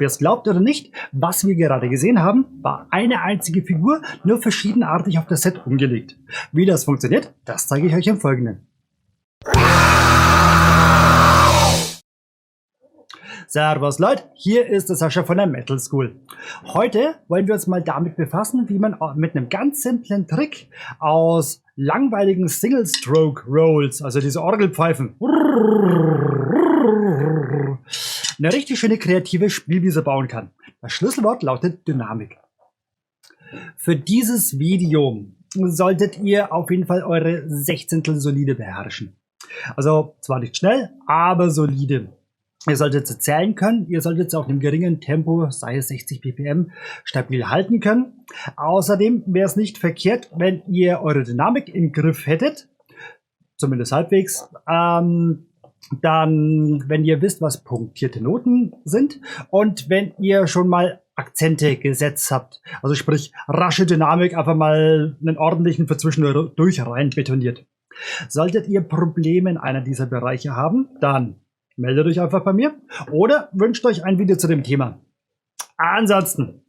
ihr es glaubt oder nicht, was wir gerade gesehen haben, war eine einzige Figur, nur verschiedenartig auf das Set umgelegt. Wie das funktioniert, das zeige ich euch im Folgenden. Servus Leute, hier ist der Sascha von der Metal School. Heute wollen wir uns mal damit befassen, wie man mit einem ganz simplen Trick aus langweiligen Single-Stroke-Rolls, also diese Orgelpfeifen, eine richtig schöne kreative Spielwiese bauen kann. Das Schlüsselwort lautet Dynamik. Für dieses Video solltet ihr auf jeden Fall eure Sechzehntel solide beherrschen. Also zwar nicht schnell, aber solide. Ihr solltet sie zählen können, ihr solltet sie auf einem geringen Tempo, sei es 60 ppm, stabil halten können. Außerdem wäre es nicht verkehrt, wenn ihr eure Dynamik im Griff hättet, zumindest halbwegs, dann, wenn ihr wisst, was punktierte Noten sind und wenn ihr schon mal Akzente gesetzt habt, also sprich rasche Dynamik, einfach mal einen ordentlichen für zwischendurch rein betoniert. Solltet ihr Probleme in einer dieser Bereiche haben, dann meldet euch einfach bei mir oder wünscht euch ein Video zu dem Thema. Ansonsten,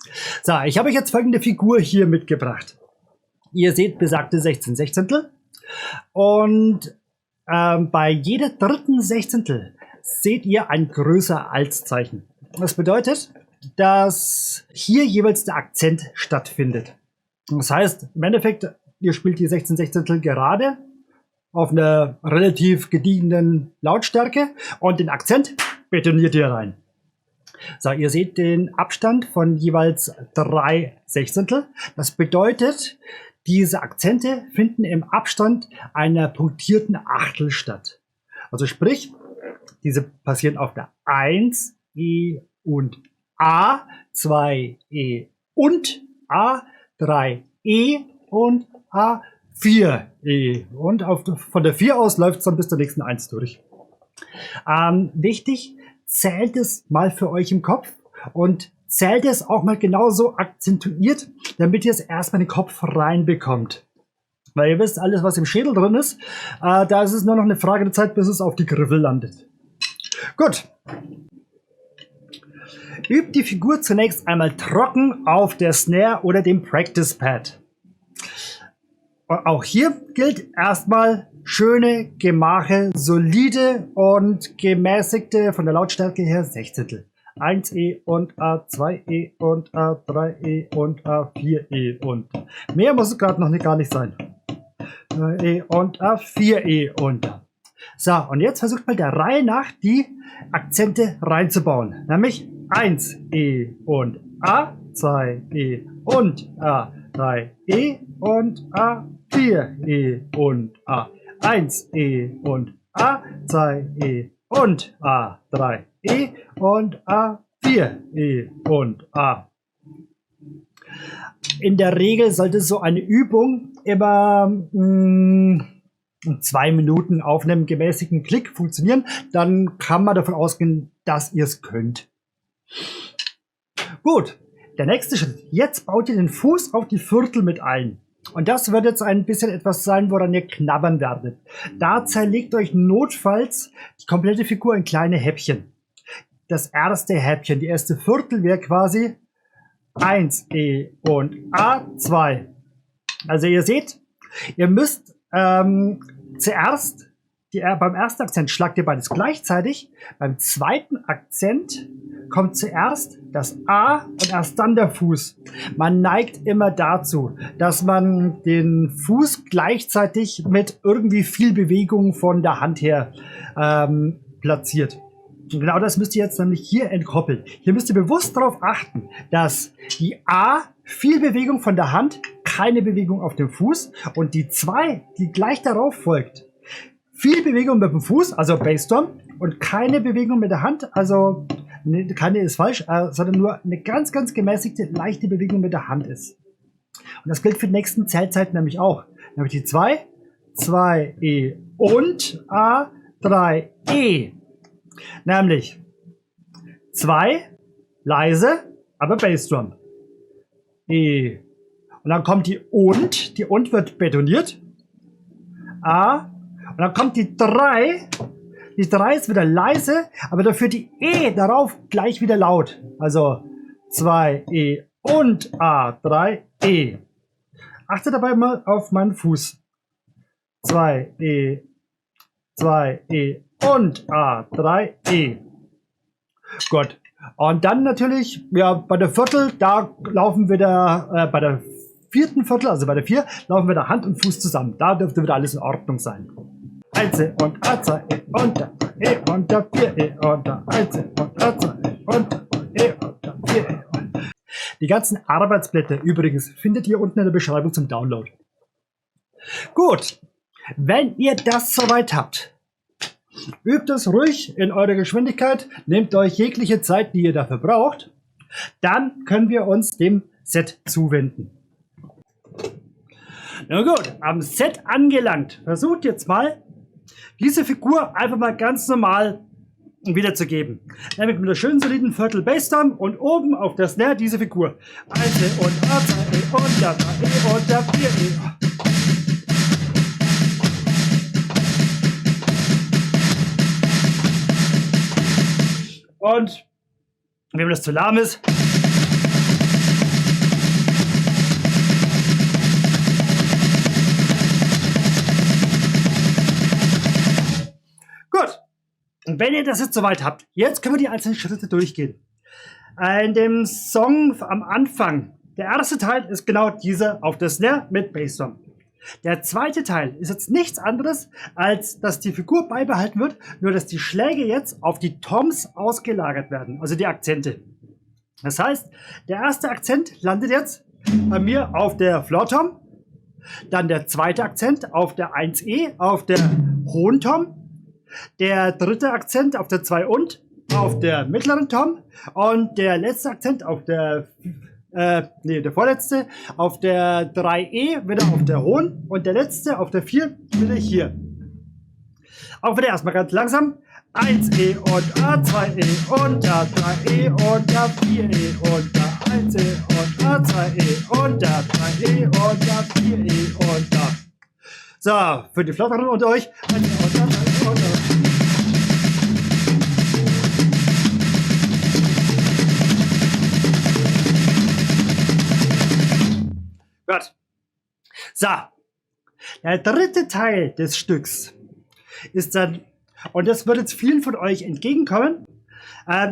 so, ich habe euch jetzt folgende Figur hier mitgebracht. Ihr seht besagte 16 Sechzehntel und bei jeder dritten Sechzehntel seht ihr ein größer als Zeichen. Das bedeutet, dass hier jeweils der Akzent stattfindet. Das heißt, im Endeffekt, ihr spielt die 16 Sechzehntel gerade auf einer relativ gediegenen Lautstärke und den Akzent betoniert ihr rein. So, ihr seht den Abstand von jeweils 3 Sechzehntel. Das bedeutet, diese Akzente finden im Abstand einer punktierten Achtel statt. Also sprich, diese passieren auf der 1, E und A, 2, E und A, 3, E und A, 4 E. Und von der 4 aus läuft es dann bis zur nächsten 1 durch. Wichtig, zählt es mal für euch im Kopf und zählt es auch mal genauso akzentuiert, damit ihr es erstmal in den Kopf reinbekommt. Weil ihr wisst, alles was im Schädel drin ist, da ist es nur noch eine Frage der Zeit, bis es auf die Griffel landet. Gut. Übt die Figur zunächst einmal trocken auf der Snare oder dem Practice Pad. Auch hier gilt erstmal schöne Gemache, solide und gemäßigte von der Lautstärke her Sechzehntel. 1E und A2E und A3E und A4E und mehr muss es gerade noch gar nicht sein. E und A4E und so, und jetzt versucht mal der Reihe nach die Akzente reinzubauen. Nämlich 1E und A2E und A3E und A4E und A1E und A2E und A3E und A4E und A. In der Regel sollte so eine Übung immer 2 Minuten auf einem gemäßigten Klick funktionieren. Dann kann man davon ausgehen, dass ihr es könnt. Gut, der nächste Schritt. Jetzt baut ihr den Fuß auf die Viertel mit ein. Und das wird jetzt ein bisschen etwas sein, woran ihr knabbern werdet. Da zerlegt euch notfalls die komplette Figur in kleine Häppchen. Das erste Häppchen, die erste Viertel wäre quasi 1E und A2. Also ihr seht, ihr müsst zuerst, beim ersten Akzent schlagt ihr beides gleichzeitig. Beim zweiten Akzent kommt zuerst das A und erst dann der Fuß. Man neigt immer dazu, dass man den Fuß gleichzeitig mit irgendwie viel Bewegung von der Hand her platziert. Und genau das müsst ihr jetzt nämlich hier entkoppeln. Hier müsst ihr bewusst darauf achten, dass die A viel Bewegung von der Hand, keine Bewegung auf dem Fuß und die 2, die gleich darauf folgt, viel Bewegung mit dem Fuß, also Bassdrum, und keine Bewegung mit der Hand, also keine ist falsch, sondern nur eine ganz, ganz gemäßigte, leichte Bewegung mit der Hand ist. Und das gilt für die nächsten Zählzeiten nämlich auch. Nämlich die 2, 2E und A, 3E. Nämlich 2, leise, aber Bassdrum. E. Und dann kommt die und wird betoniert. A. Und dann kommt die 3, Die 3 ist wieder leise, aber dafür die E darauf gleich wieder laut. Also 2 E und A, 3 E. Achte dabei mal auf meinen Fuß. 2 E und A, 3 E. Gut. Und dann natürlich, ja, bei der Viertel, da laufen wir da, bei der vierten Viertel, also bei der 4, laufen wir da Hand und Fuß zusammen. Da dürfte wieder alles in Ordnung sein. 1 E und A, 2 E und da E und da 4 E und da 1 E und A, 2 E und da E und da 4 E. Die ganzen Arbeitsblätter übrigens findet ihr unten in der Beschreibung zum Download. Gut, wenn ihr das soweit habt, übt es ruhig in eurer Geschwindigkeit, nehmt euch jegliche Zeit, die ihr dafür braucht, dann können wir uns dem Set zuwenden. Na gut, am Set angelangt, versucht jetzt mal, diese Figur einfach mal ganz normal wiederzugeben. Nämlich mit einer schönen soliden Viertel Bassdrum und oben auf der Snare diese Figur. 1 E und A, 2 E und da 3 E und da 4 E. Und wenn das zu lahm ist, gut. Und wenn ihr das jetzt soweit habt, jetzt können wir die einzelnen Schritte durchgehen. In dem Song am Anfang, der erste Teil ist genau dieser auf der Snare mit Bassdrum. Der zweite Teil ist jetzt nichts anderes, als dass die Figur beibehalten wird, nur dass die Schläge jetzt auf die Toms ausgelagert werden, also die Akzente. Das heißt, der erste Akzent landet jetzt bei mir auf der Floor Tom, dann der zweite Akzent auf der 1E, auf der hohen Tom, der dritte Akzent auf der 2 und auf der mittleren Tom und der letzte Akzent auf der der vorletzte auf der 3E, wieder auf der hohen und der letzte auf der 4 wieder hier. Auch wieder erstmal ganz langsam. 1E und A, 2E und da 3E und da 4E und da 1E und A, 2E und da 3E und da 4E und da. So, für die Flotteren unter euch. 1E und da 3E und da. Gut. So, der dritte Teil des Stücks ist dann, und das wird jetzt vielen von euch entgegenkommen,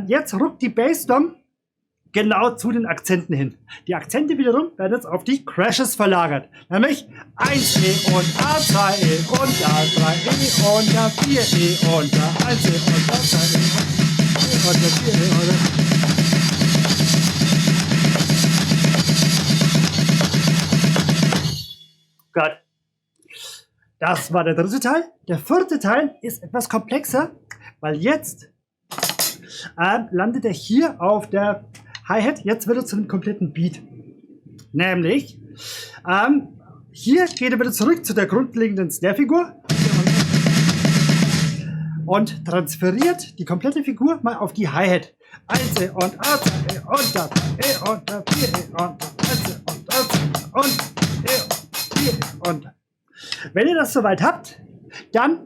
jetzt rückt die Bassdrum genau zu den Akzenten hin. Die Akzente wiederum werden jetzt auf die Crashes verlagert. Nämlich 1E und A, 2E und da 3E und da 4E und da 1E und da 2E und da 4E und da. Gott. Das war der dritte Teil. Der vierte Teil ist etwas komplexer, weil jetzt landet er hier auf der Hi-Hat. Jetzt wird er zu einem kompletten Beat. Nämlich, hier geht er wieder zurück zu der grundlegenden Snare-Figur und transferiert die komplette Figur mal auf die Hi-Hat. 1E und A, 2E und da 3E und da 4E und da 1E und A, 2E und E und wenn ihr das soweit habt, dann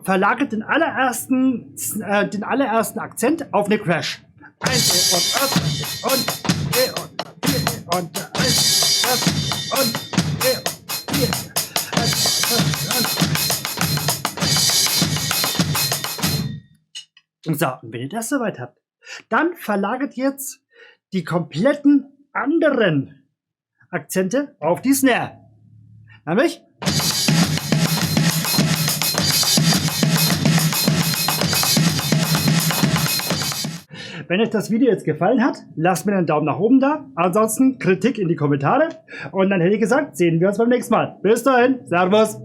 verlagert den allerersten Akzent auf eine Crash. 1 und A und E und 4 und 1 und E und 4. So, und wenn ihr das soweit habt, dann verlagert jetzt die kompletten anderen Akzente auf die Snare. Nämlich wenn euch das Video jetzt gefallen hat, lasst mir einen Daumen nach oben da. Ansonsten Kritik in die Kommentare. Und dann hätte ich gesagt, sehen wir uns beim nächsten Mal. Bis dahin, Servus.